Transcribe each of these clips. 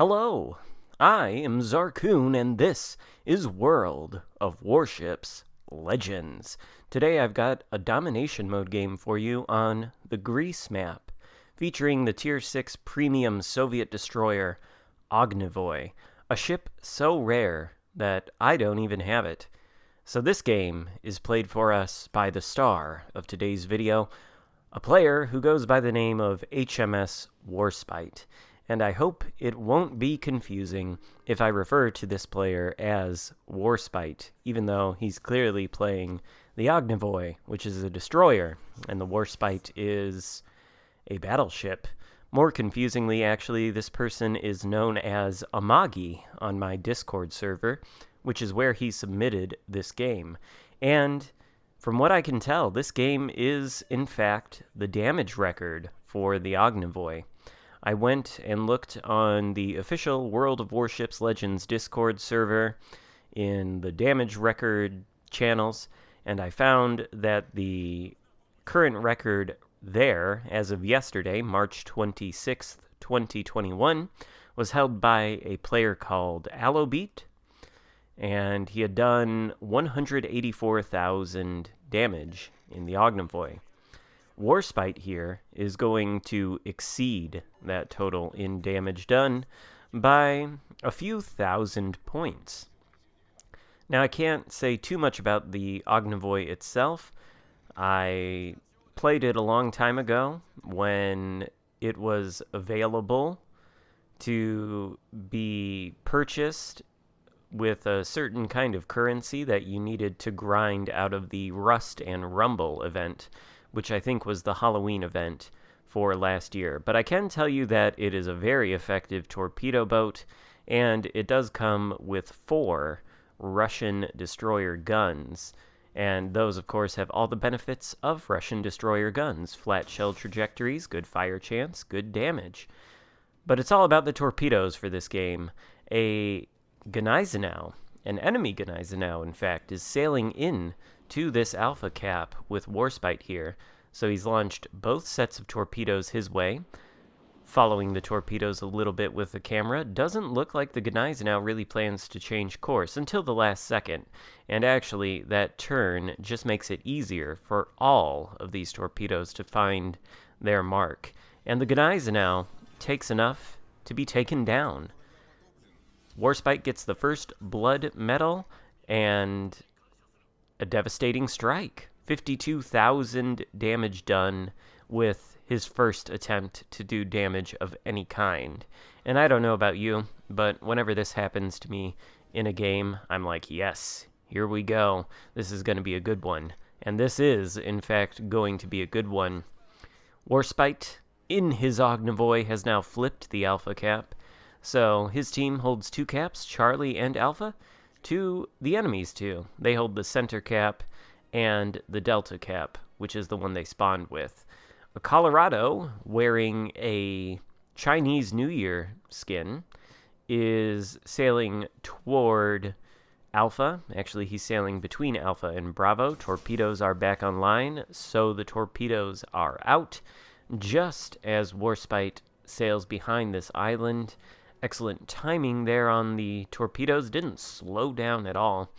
Hello, I am Xarkun, and this is World of Warships Legends. Today I've got a domination mode game for you on the Greece map, featuring the Tier 6 premium Soviet destroyer Ognevoi, a ship so rare that I don't even have it. So this game is played for us by the star of today's video, a player who goes by the name of HMS Warspite. And I hope it won't be confusing if I refer to this player as Warspite, even though he's clearly playing the Ognevoi, which is a destroyer, and the Warspite is a battleship. More confusingly, actually, this person is known as Amagi on my Discord server, which is where he submitted this game. And from what I can tell, this game is, in fact, the damage record for the Ognevoi. I went and looked on the official World of Warships Legends Discord server in the damage record channels, and I found that the current record there, as of yesterday, March 26th, 2021, was held by a player called Allobeat, and he had done 184,000 damage in the Ognevoi. Warspite here is going to exceed that total in damage done by a few thousand points. Now, I can't say too much about the Ognevoi itself. I played it a long time ago when it was available to be purchased with a certain kind of currency that you needed to grind out of the Rust and Rumble event, which I think was the Halloween event for last year. But I can tell you that it is a very effective torpedo boat, and it does come with 4 Russian destroyer guns. And those, of course, have all the benefits of Russian destroyer guns. Flat shell trajectories, good fire chance, good damage. But it's all about the torpedoes for this game. A Gneisenau, an enemy Gneisenau, in fact, is sailing in to this alpha cap with Warspite here, so he's launched both sets of torpedoes his way, following the torpedoes a little bit with the camera. Doesn't look like the Gneisenau really plans to change course until the last second, and actually that turn just makes it easier for all of these torpedoes to find their mark, and the Gneisenau takes enough to be taken down. Warspite gets the first blood medal and a devastating strike. 52,000 damage done with his first attempt to do damage of any kind. And I don't know about you, but whenever this happens to me in a game, I'm like, yes, here we go. This is going to be a good one. And this is, in fact, going to be a good one. Warspite, in his Ognevoi, has now flipped the Alpha cap. So his team holds 2 caps, Charlie and Alpha, to the enemy's 2. They hold the center cap and the delta cap, which is the one they spawned with. A Colorado, wearing a Chinese New Year skin, is sailing toward Alpha. Actually, he's sailing between Alpha and Bravo. Torpedoes are back online, so the torpedoes are out, just as Warspite sails behind this island. Excellent timing there on the torpedoes, didn't slow down at all,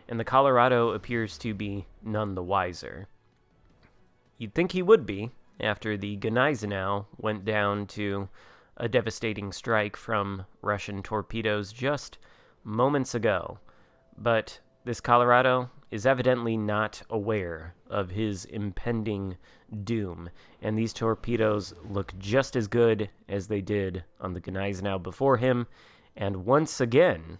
and the Colorado appears to be none the wiser. You'd think he would be, after the Gneisenau went down to a devastating strike from Russian torpedoes just moments ago, but this Colorado is evidently not aware of his impending doom, and these torpedoes look just as good as they did on the Gneisenau before him, and once again,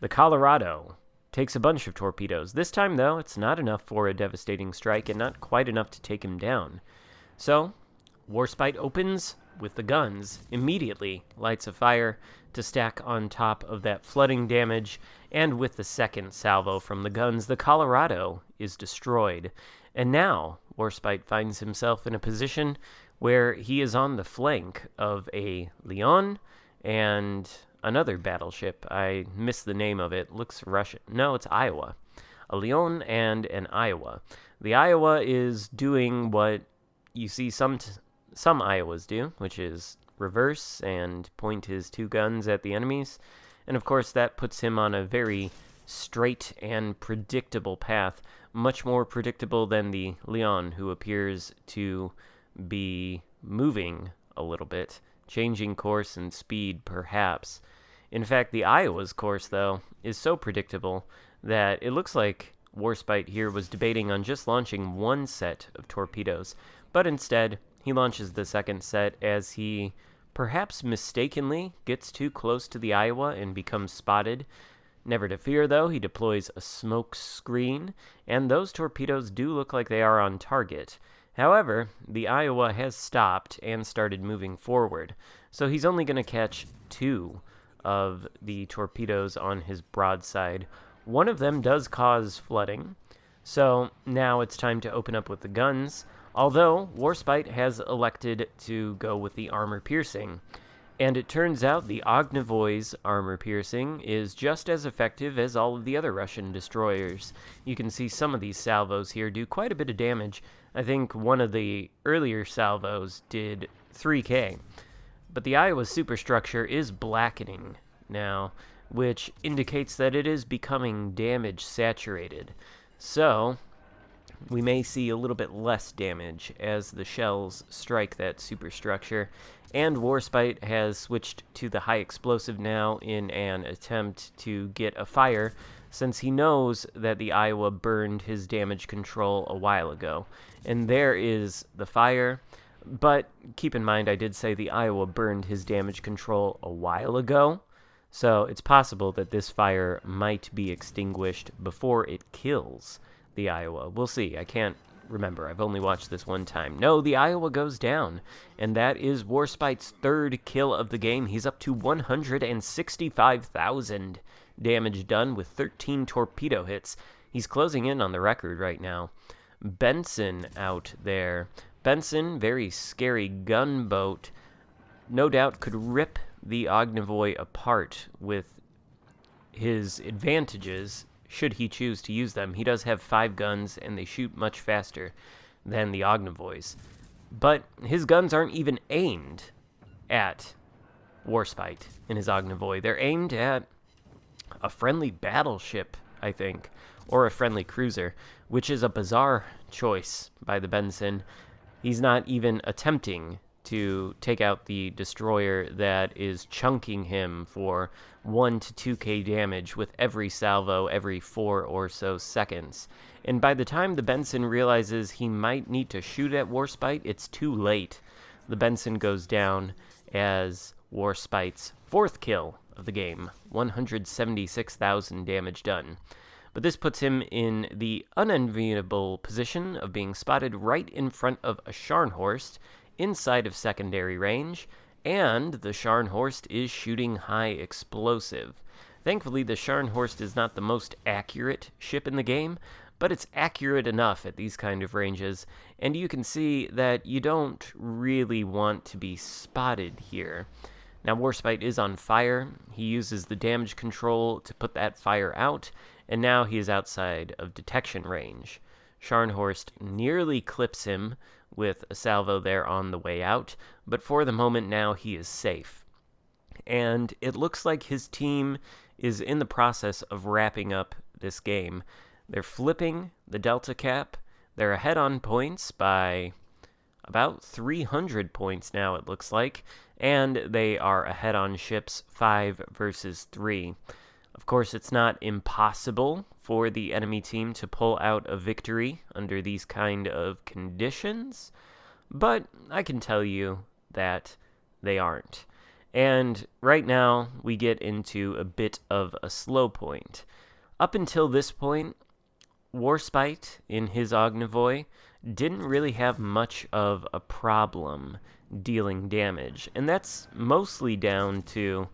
the Colorado takes a bunch of torpedoes. This time, though, it's not enough for a devastating strike, and not quite enough to take him down. So, Warspite opens with the guns, immediately lights a fire to stack on top of that flooding damage, and with the second salvo from the guns, the Colorado is destroyed. And now, Warspite finds himself in a position where he is on the flank of a Leon and another battleship. I missed the name of it. Looks Russian. No, it's Iowa. A Leon and an Iowa. The Iowa is doing what you see some Iowas do, which is reverse and point his 2 guns at the enemies. And of course that puts him on a very straight and predictable path, much more predictable than the Leon, who appears to be moving a little bit, changing course and speed perhaps. In fact, the Iowa's course, though, is so predictable that it looks like Warspite here was debating on just launching 1 set of torpedoes, but instead he launches the 2nd set as he perhaps mistakenly gets too close to the Iowa and becomes spotted. Never to fear, though, he deploys a smoke screen, and those torpedoes do look like they are on target. However, the Iowa has stopped and started moving forward, so he's only going to catch 2 of the torpedoes on his broadside. One of them does cause flooding, so now it's time to open up with the guns, although Warspite has elected to go with the armor piercing. And it turns out the Ognevoi's armor piercing is just as effective as all of the other Russian destroyers. You can see some of these salvos here do quite a bit of damage. I think one of the earlier salvos did 3k. But the Iowa's superstructure is blackening now, which indicates that it is becoming damage saturated. So we may see a little bit less damage as the shells strike that superstructure. And Warspite has switched to the high explosive now in an attempt to get a fire, since he knows that the Iowa burned his damage control a while ago. And there is the fire. But keep in mind, I did say the Iowa burned his damage control a while ago, so it's possible that this fire might be extinguished before it kills the Iowa. We'll see. I can't remember. I've only watched this one time. No, the Iowa goes down, and that is Warspite's 3rd kill of the game. He's up to 165,000 damage done with 13 torpedo hits. He's closing in on the record right now. Benson out there. Benson, very scary gunboat, no doubt could rip the Ognevoi apart with his advantages, should he choose to use them. He does have 5 guns, and they shoot much faster than the Ognevoi's. But his guns aren't even aimed at Warspite in his Ognevoi. They're aimed at a friendly battleship, I think, or a friendly cruiser, which is a bizarre choice by the Benson. He's not even attempting to take out the destroyer that is chunking him for 1 to 2k damage with every salvo every 4 or so seconds. And by the time the Benson realizes he might need to shoot at Warspite, it's too late. The Benson goes down as Warspite's 4th kill of the game, 176,000 damage done. But this puts him in the unenviable position of being spotted right in front of a Scharnhorst inside of secondary range, and the Scharnhorst is shooting high explosive. Thankfully, the Scharnhorst is not the most accurate ship in the game, but it's accurate enough at these kind of ranges, and you can see that you don't really want to be spotted here. Now, Warspite is on fire. He uses the damage control to put that fire out, and now he is outside of detection range. Scharnhorst nearly clips him with a salvo there on the way out, but for the moment now he is safe. And it looks like his team is in the process of wrapping up this game. They're flipping the Delta Cap. They're ahead on points by about 300 points now, it looks like, and they are ahead on ships 5 versus 3. Of course, it's not impossible for the enemy team to pull out a victory under these kind of conditions, but I can tell you that they aren't. And right now, we get into a bit of a slow point. Up until this point, Warspite, in his Ognevoi, didn't really have much of a problem dealing damage, and that's mostly down to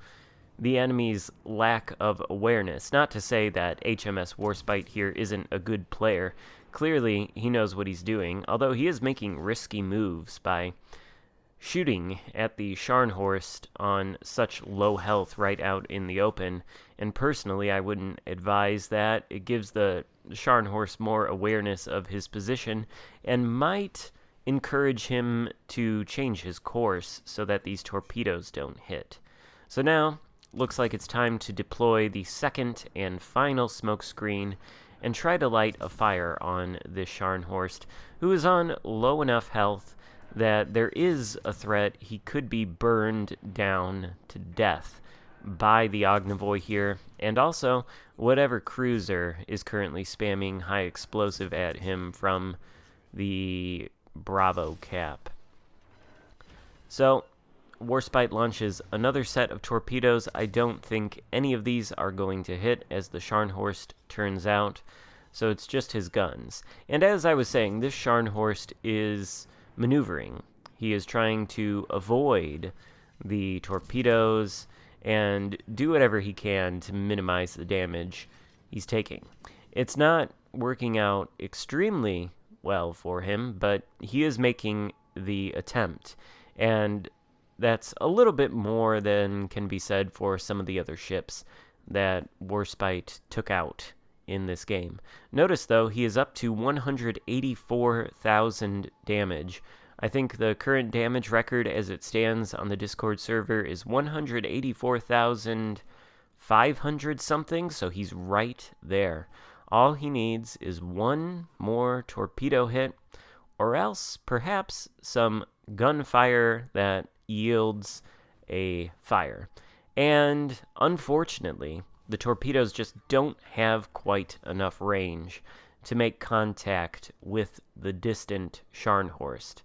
the enemy's lack of awareness. Not to say that HMS Warspite here isn't a good player. Clearly, he knows what he's doing, although he is making risky moves by shooting at the Scharnhorst on such low health right out in the open, and personally I wouldn't advise that. It gives the Scharnhorst more awareness of his position and might encourage him to change his course so that these torpedoes don't hit. So now, looks like it's time to deploy the second and final smoke screen and try to light a fire on this Scharnhorst, who is on low enough health that there is a threat he could be burned down to death by the Ognevoi here, and also whatever cruiser is currently spamming high explosive at him from the Bravo cap. So, Warspite launches another set of torpedoes. I don't think any of these are going to hit, as the Scharnhorst turns out, so it's just his guns. And as I was saying, this Scharnhorst is maneuvering. He is trying to avoid the torpedoes and do whatever he can to minimize the damage he's taking. It's not working out extremely well for him, but he is making the attempt, and that's a little bit more than can be said for some of the other ships that Warspite took out in this game. Notice, though, he is up to 184,000 damage. I think the current damage record as it stands on the Discord server is 184,500 something, so he's right there. All he needs is one more torpedo hit, or else perhaps some gunfire that yields a fire. And unfortunately, the torpedoes just don't have quite enough range to make contact with the distant Scharnhorst.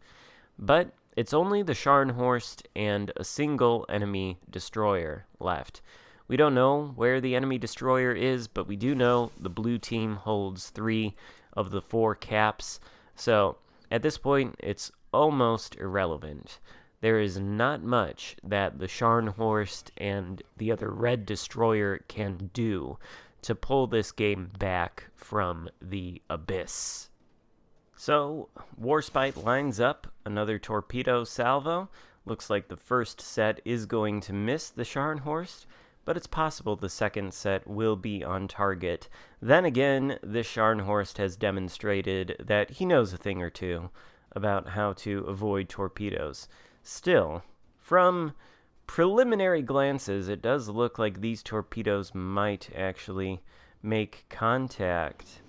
But it's only the Scharnhorst and a single enemy destroyer left. We don't know where the enemy destroyer is, but we do know the blue team holds 3 of the 4 caps, so at this point it's almost irrelevant. There is not much that the Scharnhorst and the other red destroyer can do to pull this game back from the abyss. So, Warspite lines up another torpedo salvo. Looks like the first set is going to miss the Scharnhorst, but it's possible the second set will be on target. Then again, this Scharnhorst has demonstrated that he knows a thing or two about how to avoid torpedoes. Still, from preliminary glances, it does look like these torpedoes might actually make contact.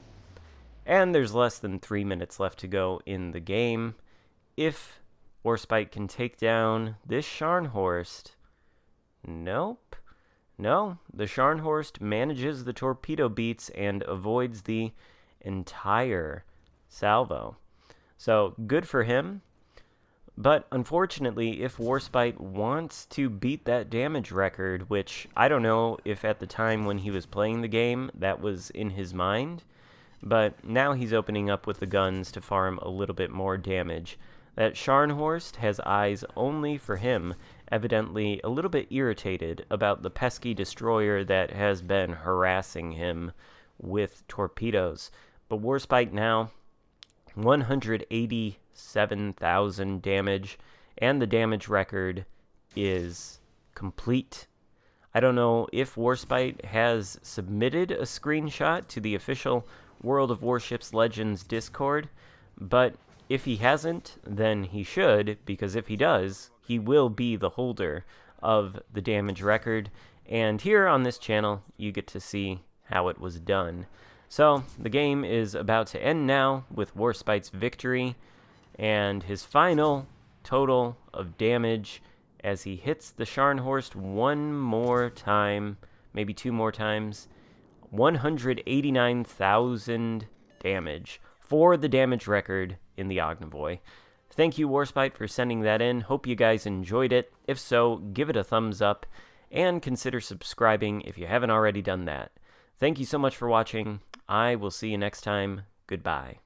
And there's less than 3 minutes left to go in the game. If Warspite can take down this Scharnhorst... Nope. No, the Scharnhorst manages the torpedo beats and avoids the entire salvo. So, good for him. But unfortunately, if Warspite wants to beat that damage record, which I don't know if at the time when he was playing the game that was in his mind, but now he's opening up with the guns to farm a little bit more damage. That Scharnhorst has eyes only for him, evidently a little bit irritated about the pesky destroyer that has been harassing him with torpedoes. But Warspite now, 187,000 damage, and the damage record is complete. I don't know if Warspite has submitted a screenshot to the official World of Warships Legends Discord, but if he hasn't, then he should, because if he does, he will be the holder of the damage record, and here on this channel, you get to see how it was done. So, the game is about to end now with Warspite's victory, and his final total of damage as he hits the Scharnhorst one more time, maybe 2 more times, 189,000 damage for the damage record in the Ognevoi. Thank you, Warspite, for sending that in. Hope you guys enjoyed it. If so, give it a thumbs up, and consider subscribing if you haven't already done that. Thank you so much for watching. I will see you next time. Goodbye.